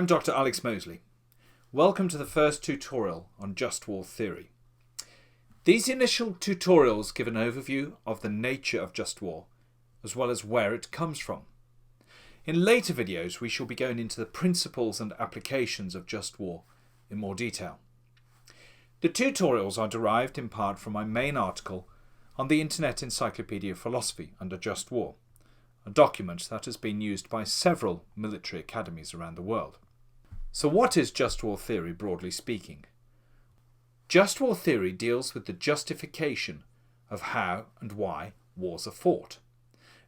I'm Dr Alex Moseley. Welcome to the first tutorial on just war theory. These initial tutorials give an overview of the nature of just war, as well as where it comes from. In later videos we shall be going into the principles and applications of just war in more detail. The tutorials are derived in part from my main article on the Internet Encyclopedia of Philosophy under Just War, a document that has been used by several military academies around the world. So what is just war theory, broadly speaking? Just war theory deals with the justification of how and why wars are fought.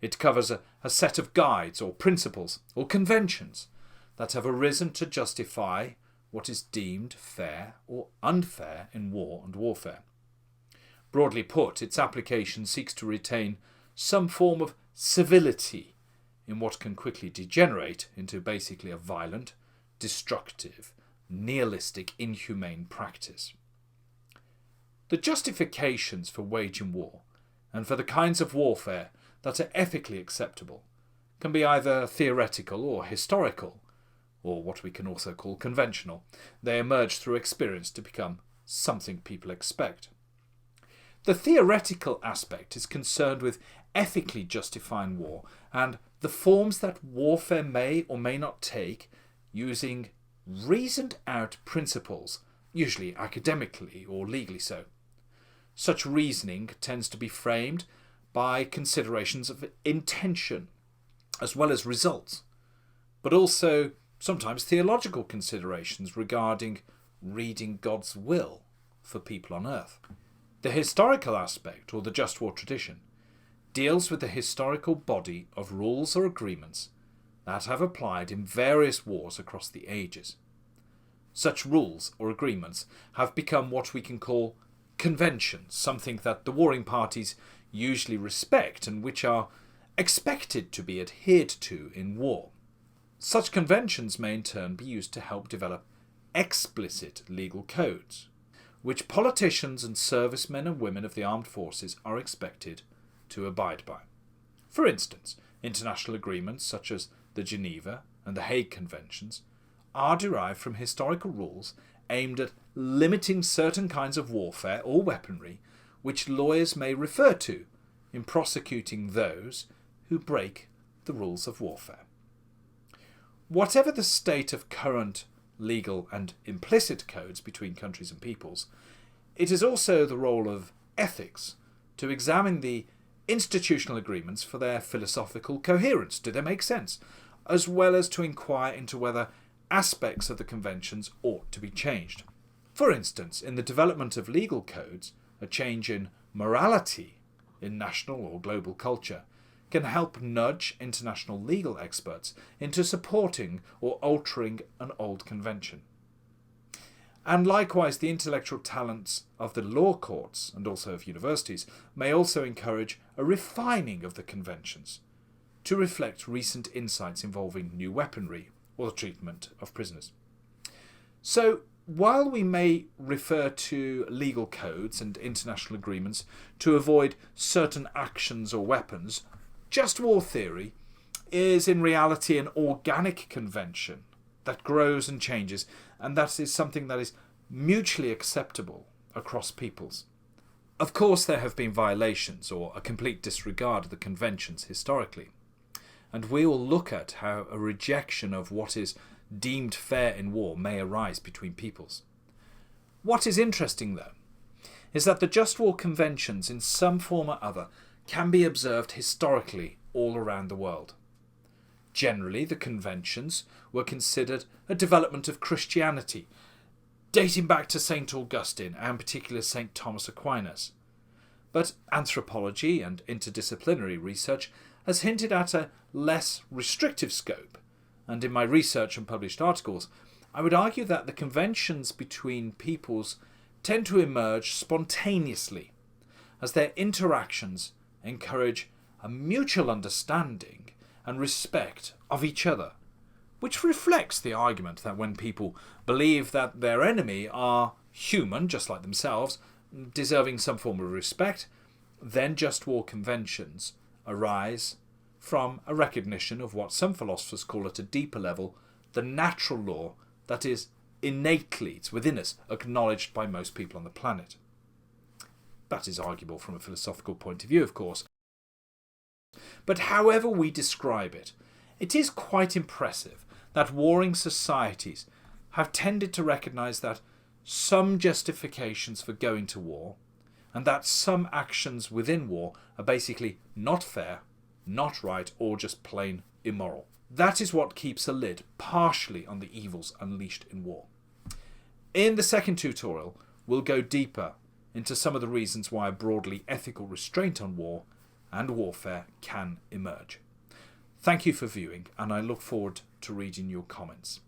It covers a set of guides or principles or conventions that have arisen to justify what is deemed fair or unfair in war and warfare. Broadly put, its application seeks to retain some form of civility in what can quickly degenerate into basically a violent, destructive, nihilistic, inhumane practice. The justifications for waging war and for the kinds of warfare that are ethically acceptable can be either theoretical or historical, or what we can also call conventional. They emerge through experience to become something people expect. The theoretical aspect is concerned with ethically justifying war and the forms that warfare may or may not take using reasoned out principles, usually academically or legally so. Such reasoning tends to be framed by considerations of intention as well as results, but also sometimes theological considerations regarding reading God's will for people on earth. The historical aspect, or the just war tradition, deals with the historical body of rules or agreements that have applied in various wars across the ages. Such rules or agreements have become what we can call conventions, something that the warring parties usually respect and which are expected to be adhered to in war. Such conventions may in turn be used to help develop explicit legal codes, which politicians and servicemen and women of the armed forces are expected to abide by. For instance, international agreements such as the Geneva and the Hague Conventions are derived from historical rules aimed at limiting certain kinds of warfare or weaponry which lawyers may refer to in prosecuting those who break the rules of warfare. Whatever the state of current legal and implicit codes between countries and peoples, it is also the role of ethics to examine the institutional agreements for their philosophical coherence. Do they make sense? As well as to inquire into whether aspects of the conventions ought to be changed. For instance, in the development of legal codes, a change in morality in national or global culture can help nudge international legal experts into supporting or altering an old convention. And likewise, the intellectual talents of the law courts and also of universities may also encourage a refining of the conventions to reflect recent insights involving new weaponry or the treatment of prisoners. So, while we may refer to legal codes and international agreements to avoid certain actions or weapons, just war theory is in reality an organic convention that grows and changes, and that is something that is mutually acceptable across peoples. Of course, there have been violations or a complete disregard of the conventions historically, and we will look at how a rejection of what is deemed fair in war may arise between peoples. What is interesting, though, is that the just war conventions in some form or other can be observed historically all around the world. Generally, the conventions were considered a development of Christianity, dating back to St. Augustine and particularly St. Thomas Aquinas. But anthropology and interdisciplinary research has hinted at a less restrictive scope, and in my research and published articles, I would argue that the conventions between peoples tend to emerge spontaneously, as their interactions encourage a mutual understanding and respect of each other, which reflects the argument that when people believe that their enemy are human, just like themselves, deserving some form of respect, then just war conventions arise from a recognition of what some philosophers call at a deeper level the natural law that is innately, it's within us, acknowledged by most people on the planet. That is arguable from a philosophical point of view, of course. But however we describe it, it is quite impressive that warring societies have tended to recognise that some justifications for going to war and that some actions within war are basically not fair, not right, or just plain immoral. That is what keeps a lid partially on the evils unleashed in war. In the second tutorial, we'll go deeper into some of the reasons why a broadly ethical restraint on war and warfare can emerge. Thank you for viewing, and I look forward to reading your comments.